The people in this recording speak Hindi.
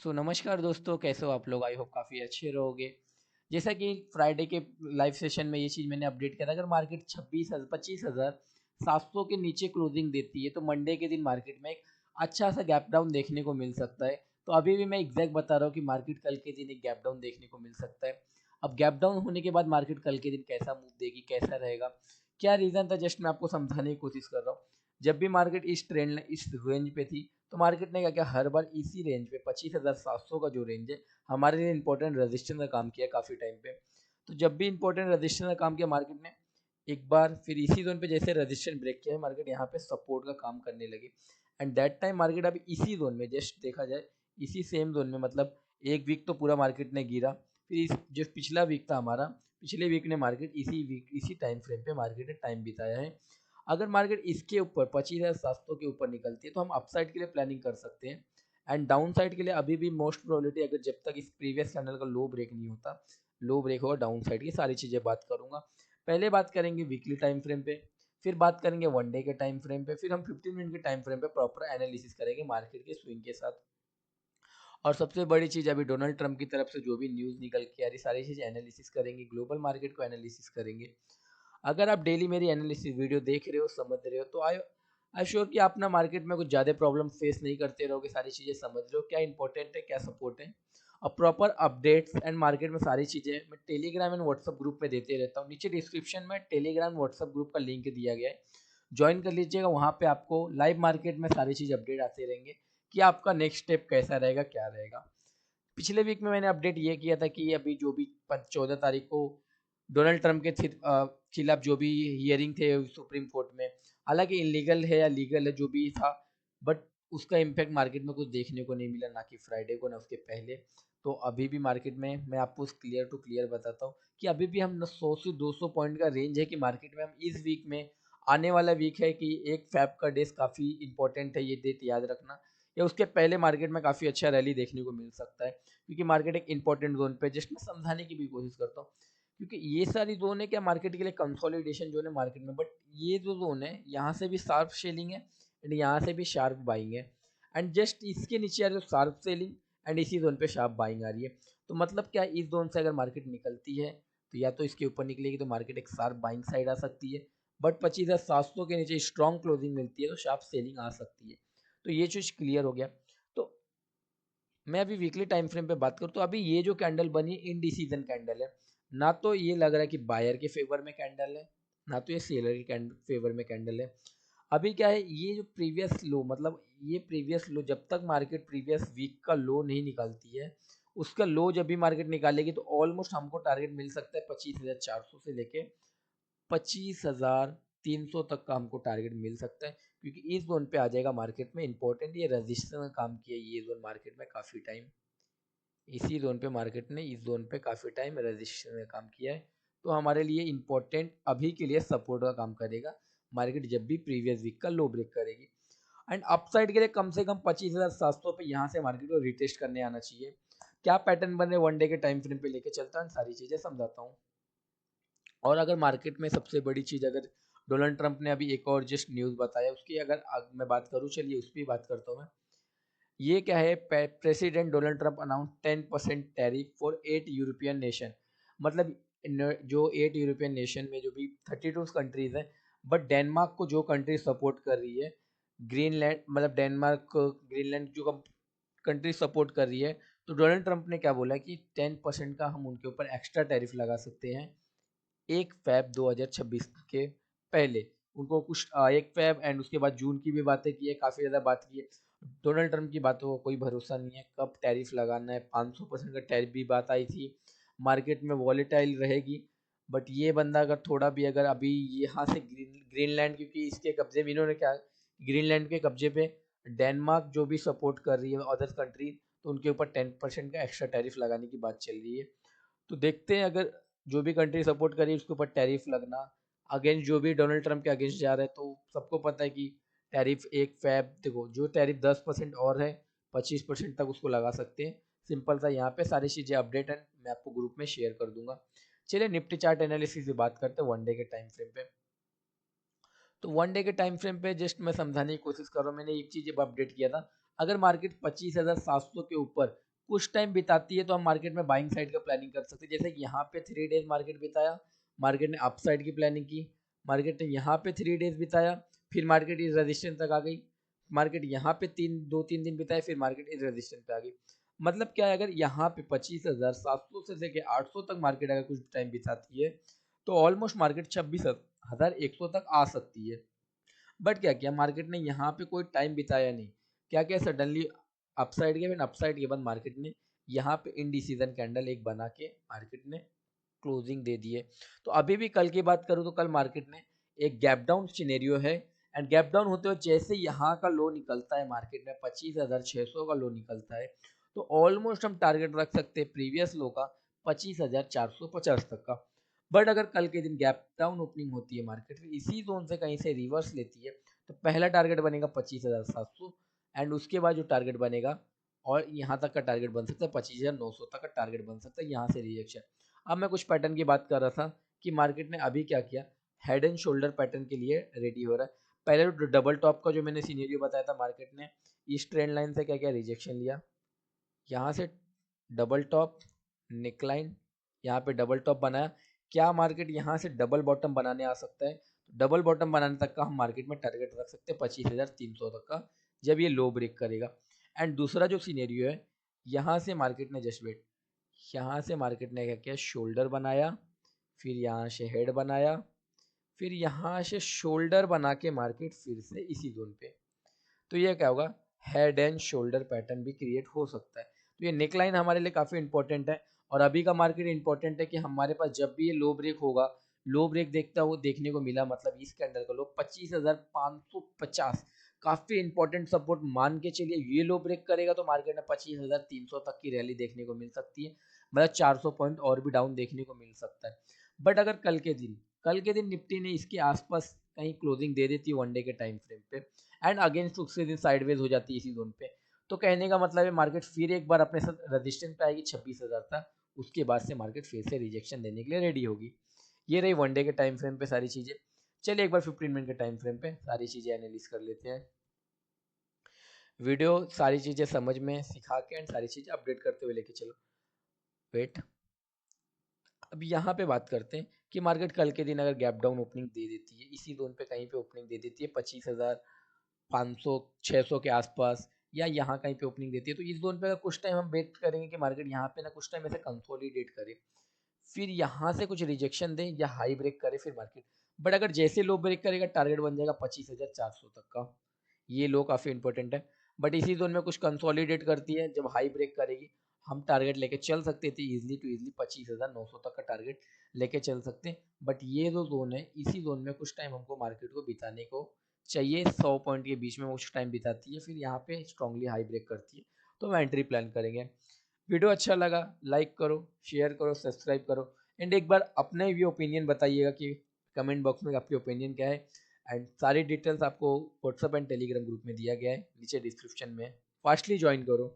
नमस्कार दोस्तों, कैसे हो आप लोग? आई होप काफ़ी अच्छे रहोगे। जैसा कि फ्राइडे के लाइव सेशन में ये चीज़ मैंने अपडेट किया था, अगर मार्केट 25,700 के नीचे क्लोजिंग देती है तो मंडे के दिन मार्केट में एक अच्छा सा गैप डाउन देखने को मिल सकता है। तो अभी भी मैं एग्जैक्ट बता रहा हूँ कि मार्केट कल के दिन एक गैप डाउन देखने को मिल सकता है। अब गैप डाउन होने के बाद मार्केट कल के दिन कैसा मूव देगी, कैसा रहेगा, क्या रीज़न था, जस्ट मैं आपको समझाने की कोशिश कर रहा हूँ। जब भी मार्केट इस रेंज पे थी तो मार्केट ने क्या किया, हर बार इसी रेंज पे 25,700 का जो रेंज है हमारे लिए इंपॉर्टेंट रेजिस्टेंस का काम किया काफ़ी टाइम पे। तो जब भी इंपॉर्टेंट रेजिस्टेंस का काम किया मार्केट ने, एक बार फिर इसी जोन पे जैसे रेजिस्टेंस ब्रेक किया है मार्केट यहाँ पे सपोर्ट का काम करने लगी। एंड दैट टाइम मार्केट अभी इसी जोन में, जस्ट देखा जाए इसी सेम जोन में, मतलब एक वीक तो पूरा मार्केट ने गिरा। फिर इस जो पिछला वीक था हमारा, पिछले वीक ने मार्केट इसी वीक इसी टाइम फ्रेम पे मार्केट ने टाइम बिताया है। अगर मार्केट इसके ऊपर 25,700 के ऊपर निकलती है तो हम अपसाइड के लिए प्लानिंग कर सकते हैं। एंड डाउन साइड के लिए अभी भी मोस्ट प्रोबेबिलिटी, अगर जब तक इस प्रीवियस कैंडल का लो ब्रेक नहीं होता, लो ब्रेक होगा डाउन साइड की सारी चीज़ें बात करूंगा। पहले बात करेंगे वीकली टाइम फ्रेम पे, फिर बात करेंगे वन डे के टाइम फ्रेम पे, फिर हम 15 मिनट के टाइम फ्रेम पे प्रॉपर एनालिसिस करेंगे मार्केट के स्विंग के साथ। और सबसे बड़ी चीज़, अभी डोनाल्ड ट्रंप की तरफ से जो भी न्यूज़ निकल के आ रही सारी चीज़ एनालिसिस करेंगे, ग्लोबल मार्केट को एनालिसिस करेंगे। अगर आप डेली मेरी एनालिसिस वीडियो देख रहे हो, समझ रहे हो, तो आई आई श्योर कि आप ना मार्केट में कुछ ज़्यादा प्रॉब्लम फेस नहीं करते रहोगे, सारी चीज़ें समझ रहे हो क्या इंपॉर्टेंट है, क्या सपोर्ट है। और प्रॉपर अपडेट्स एंड मार्केट में सारी चीज़ें मैं टेलीग्राम एंड व्हाट्सअप ग्रुप पे देते रहता हूँ। नीचे डिस्क्रिप्शन में टेलीग्राम व्हाट्सअप ग्रुप का लिंक दिया गया है, ज्वाइन कर लीजिएगा। वहाँ पे आपको लाइव मार्केट में सारी चीज़ अपडेट आते रहेंगे कि आपका नेक्स्ट स्टेप कैसा रहेगा, क्या रहेगा। पिछले वीक में मैंने अपडेट ये किया था कि अभी जो भी 14 तारीख को डोनाल्ड ट्रंप के खिलाफ जो भी हियरिंग थे सुप्रीम कोर्ट में, हालांकि इलीगल है या लीगल है जो भी था, बट उसका इम्पैक्ट मार्केट में कुछ देखने को नहीं मिला, ना कि फ्राइडे को ना उसके पहले। तो अभी भी मार्केट में मैं आपको क्लियर टू क्लियर बताता हूँ कि अभी भी हम 100 से 200 पॉइंट का रेंज है कि मार्केट में हम इस वीक में, आने वाला वीक है कि एक फैब का डेज काफ़ी इंपॉर्टेंट है, ये डेट याद रखना। या उसके पहले मार्केट में काफ़ी अच्छा रैली देखने को मिल सकता है, क्योंकि मार्केट एक इंपॉर्टेंट जोन पे, जस्ट मैं समझाने की भी कोशिश करता हूँ। क्योंकि ये सारी जोन है क्या मार्केट के लिए कंसोलिडेशन जोन है मार्केट में, बट ये जो जोन है यहाँ से भी शार्प सेलिंग है एंड यहाँ से भी शार्प बाइंग है। एंड जस्ट इसके नीचे आ रही है शार्प सेलिंग एंड इसी जोन पे शार्प बाइंग आ रही है। तो मतलब क्या, इस जोन से अगर मार्केट निकलती है तो या तो इसके ऊपर निकलेगी तो मार्केट एक शार्प बाइंग साइड आ सकती है, बट 25,700 के नीचे स्ट्रॉन्ग क्लोजिंग मिलती है तो शार्प सेलिंग आ सकती है। तो ये चीज़ क्लियर हो गया। तो मैं अभी वीकली टाइम फ्रेम पे बात करूँ तो अभी ये जो कैंडल बनी इनडिसीजन कैंडल है। ना तो ये लग रहा है कि बायर के फेवर में कैंडल है, ना तो ये सेलर के फेवर में कैंडल है। अभी क्या है, ये जो प्रीवियस लो, मतलब ये प्रीवियस लो, जब तक मार्केट प्रीवियस वीक का लो नहीं निकालती है, उसका लो जब भी मार्केट निकालेगी तो ऑलमोस्ट हमको टारगेट मिल सकता है 25,400 से लेके 25,300 तक का हमको टारगेट मिल सकता है। क्योंकि इस जोन पे आ जाएगा मार्केट में इंपॉर्टेंट, ये रजिस्टर का काम किया ये जोन मार्केट में काफ़ी टाइम, इसी जोन पे मार्केट ने इस जोन पे काफ़ी टाइम रजिस्टर का काम किया है। तो हमारे लिए इंपॉर्टेंट अभी के लिए सपोर्ट का काम करेगा मार्केट, जब भी प्रीवियस वीक का लो ब्रेक करेगी। एंड अपसाइड के लिए कम से कम 25,700 पे यहाँ से मार्केट को रिटेस्ट करने आना चाहिए। क्या पैटर्न बने वन डे के टाइम फ्रेम पे लेके चलता हूँ, सारी चीज़ें समझाता हूँ। और अगर मार्केट में सबसे बड़ी चीज़, अगर डोनाल्ड ट्रंप ने अभी एक और जस्ट न्यूज़ बताया उसकी अगर मैं बात करूँ, चलिए उस पर बात करता हूँ मैं। ये क्या है, president Donald Trump announce 10% tariff for 8 European nation. मतलब जो 8 यूरोपियन नेशन में जो भी 32 कंट्रीज हैं, बट डेनमार्क को जो कंट्री सपोर्ट कर रही है, ग्रीनलैंड, मतलब डेनमार्क ग्रीनलैंड जो कंट्री सपोर्ट कर रही है, तो डोनाल्ड ट्रंप ने क्या बोला कि 10% का हम उनके ऊपर एक्स्ट्रा टैरिफ लगा सकते हैं 1 फैब 2026 के पहले। उनको कुछ 1 फैब एंड उसके बाद जून की भी बातें की है, काफ़ी ज़्यादा बात की है। डोनाल्ड ट्रंप की बातों का कोई भरोसा नहीं है, कब टैरिफ लगाना है, 500% का टैरिफ भी बात आई थी। मार्केट में वॉलेटाइल रहेगी, बट ये बंदा अगर थोड़ा भी, अगर अभी यहाँ से ग्रीनलैंड, क्योंकि इसके कब्जे में इन्होंने क्या, ग्रीनलैंड के कब्जे पे डेनमार्क जो भी सपोर्ट कर रही है अदर कंट्री, तो उनके ऊपर 10% का एक्स्ट्रा टैरिफ लगाने की बात चल रही है। तो देखते हैं, अगर जो भी कंट्री सपोर्ट करी उसके ऊपर टैरिफ लगना, अगेंस्ट जो भी डोनाल्ड ट्रंप के अगेंस्ट जा रहा है, तो सबको पता है कि टैरिफ 1 फैब, देखो जो टैरिफ 10% और है 25% तक उसको लगा सकते हैं। सिंपल सा, यहाँ पे सारी चीज़ें अपडेट है, मैं आपको ग्रुप में शेयर कर दूंगा। चलिए निफ्टी चार्ट एनालिसिस की बात करते हैं वन डे के टाइम फ्रेम पे। तो वन डे के टाइम फ्रेम पे जस्ट मैं समझाने की कोशिश कर रहा हूँ, मैंने एक चीज़ अपडेट किया था। अगर मार्केट 25,700 के ऊपर कुछ टाइम बिताती है तो हम मार्केट में बाइंग साइड का प्लानिंग कर सकते हैं। जैसे कि यहाँ पे 3 डेज मार्केट बिताया, मार्केट ने अप साइड की प्लानिंग की, मार्केट ने यहाँ पे 3 डेज बिताया, फिर मार्केट इस रेजिस्टेंस तक आ गई, मार्केट यहाँ पे 2-3 दिन बिताए, फिर मार्केट इस रेजिस्टेंस पे आ गई। मतलब क्या है, अगर यहाँ पे 25,700 से लेके 800 तक मार्केट अगर कुछ टाइम बिताती है तो ऑलमोस्ट मार्केट 26,100 तक आ सकती है। बट क्या किया मार्केट ने, यहाँ पे कोई टाइम बिताया नहीं, क्या क्या सडनली अपसाइड के, फिर अपसाइड के बाद मार्केट ने यहाँ पे इनडिसीजन कैंडल एक बना के मार्केट ने क्लोजिंग दे दी है। तो अभी भी कल की बात करूँ तो कल मार्केट में एक गैप डाउन सिनेरियो है, एंड गैप डाउन होते हुए जैसे यहाँ का लो निकलता है मार्केट में 25,600 का लो निकलता है, तो ऑलमोस्ट हम टारगेट रख सकते हैं प्रीवियस लो का 25,450 तक का। बट अगर कल के दिन गैप डाउन ओपनिंग होती है मार्केट में, इसी जोन से कहीं से रिवर्स लेती है, तो पहला टारगेट बनेगा 25,700, एंड उसके बाद जो टारगेट बनेगा और यहाँ तक का टारगेट बन सकता है 25,900 तक का टारगेट बन सकता है, यहाँ से रिजेक्शन। अब मैं कुछ पैटर्न की बात कर रहा था कि मार्केट ने अभी क्या किया, हेड एंड शोल्डर पैटर्न के लिए रेडी हो रहा है। पहले तो डबल टॉप का जो मैंने सीनेरियो बताया था, मार्केट ने इस ट्रेंड लाइन से क्या क्या रिजेक्शन लिया, यहाँ से डबल टॉप नेकलाइन, यहाँ पे डबल टॉप बनाया, क्या मार्केट यहाँ से डबल बॉटम बनाने आ सकता है, तो डबल बॉटम बनाने तक का हम मार्केट में टारगेट रख सकते हैं 25,300 तक का, जब ये लो ब्रेक करेगा। एंड दूसरा जो सीनेरियो है, यहाँ से मार्केट ने जस्ट वेट, यहाँ से मार्केट ने क्या किया, शोल्डर बनाया, फिर यहाँ से हेड बनाया, फिर यहाँ से शोल्डर बना के मार्केट फिर से इसी जोन पे, तो ये क्या होगा, हेड एंड शोल्डर पैटर्न भी क्रिएट हो सकता है। तो ये नेकलाइन हमारे लिए काफ़ी इंपॉर्टेंट है, और अभी का मार्केट इंपॉर्टेंट है कि हमारे पास जब भी ये लो ब्रेक होगा, लो ब्रेक देखता हुआ देखने को मिला, मतलब इस कैंडल का लो 25,550 काफ़ी इंपॉर्टेंट सपोर्ट मान के चलिए, ये लो ब्रेक करेगा तो मार्केट में 25,300 तक की रैली देखने को मिल सकती है, मतलब 400 पॉइंट और भी डाउन देखने को मिल सकता है। बट अगर कल के दिन निफ्टी ने इसके आसपास कहीं क्लोजिंग दे देती है वनडे के टाइम फ्रेम पे, एंड अगेंस्ट उसके दिन साइडवेज हो जाती है इसी जोन पे, तो कहने का मतलब है मार्केट फिर एक बार अपने साथ रजिस्टेंस पे आएगी 26,000 तक, उसके बाद से मार्केट फिर से रिजेक्शन देने के लिए रेडी होगी। ये रही वनडे के टाइम फ्रेम पे सारी चीज़ें। चलिए एक बार 15 मिनट के टाइम फ्रेम पे सारी चीज़ें एनालिस कर लेते हैं। वीडियो सारी चीज़ें समझ में सिखा के एंड सारी चीज़ें अपडेट करते हुए लेके चलो। वेट, अब यहाँ पे बात करते हैं कि मार्केट कल के दिन अगर गैप डाउन ओपनिंग दे देती है, इसी जोन पे कहीं पे ओपनिंग दे देती है 25,500 600 के आसपास, या यहाँ कहीं पे ओपनिंग देती है, तो इस जोन पे अगर कुछ टाइम हम वेट करेंगे कि मार्केट यहाँ पे ना कुछ टाइम ऐसे कंसोलिडेट करे, फिर यहाँ से कुछ रिजेक्शन दे या हाई ब्रेक करे फिर मार्केट, बट अगर जैसे लो ब्रेक करेगा टारगेट बन जाएगा 25,400 तक का, ये लो काफ़ी इंपॉर्टेंट है। बट इसी जोन में कुछ कंसोलिडेट करती है, जब हाई ब्रेक करेगी हम टारगेट लेके चल सकते थे इजीली टू इजीली 25,900 तक का टारगेट लेके चल सकते हैं। बट ये जो जोन है, इसी जोन में कुछ टाइम हमको मार्केट को बिताने को चाहिए, 100 पॉइंट के बीच में कुछ टाइम बिताती है, फिर यहाँ पे स्ट्रांगली हाई ब्रेक करती है, तो हम एंट्री प्लान करेंगे। वीडियो अच्छा लगा लाइक करो, शेयर करो, सब्सक्राइब करो, एंड एक बार अपने भी ओपिनियन बताइएगा कि कमेंट बॉक्स में आपकी ओपिनियन क्या है। एंड सारी डिटेल्स आपको व्हाट्सएप एंड टेलीग्राम ग्रुप में दिया गया है नीचे डिस्क्रिप्शन में, फास्टली ज्वाइन करो।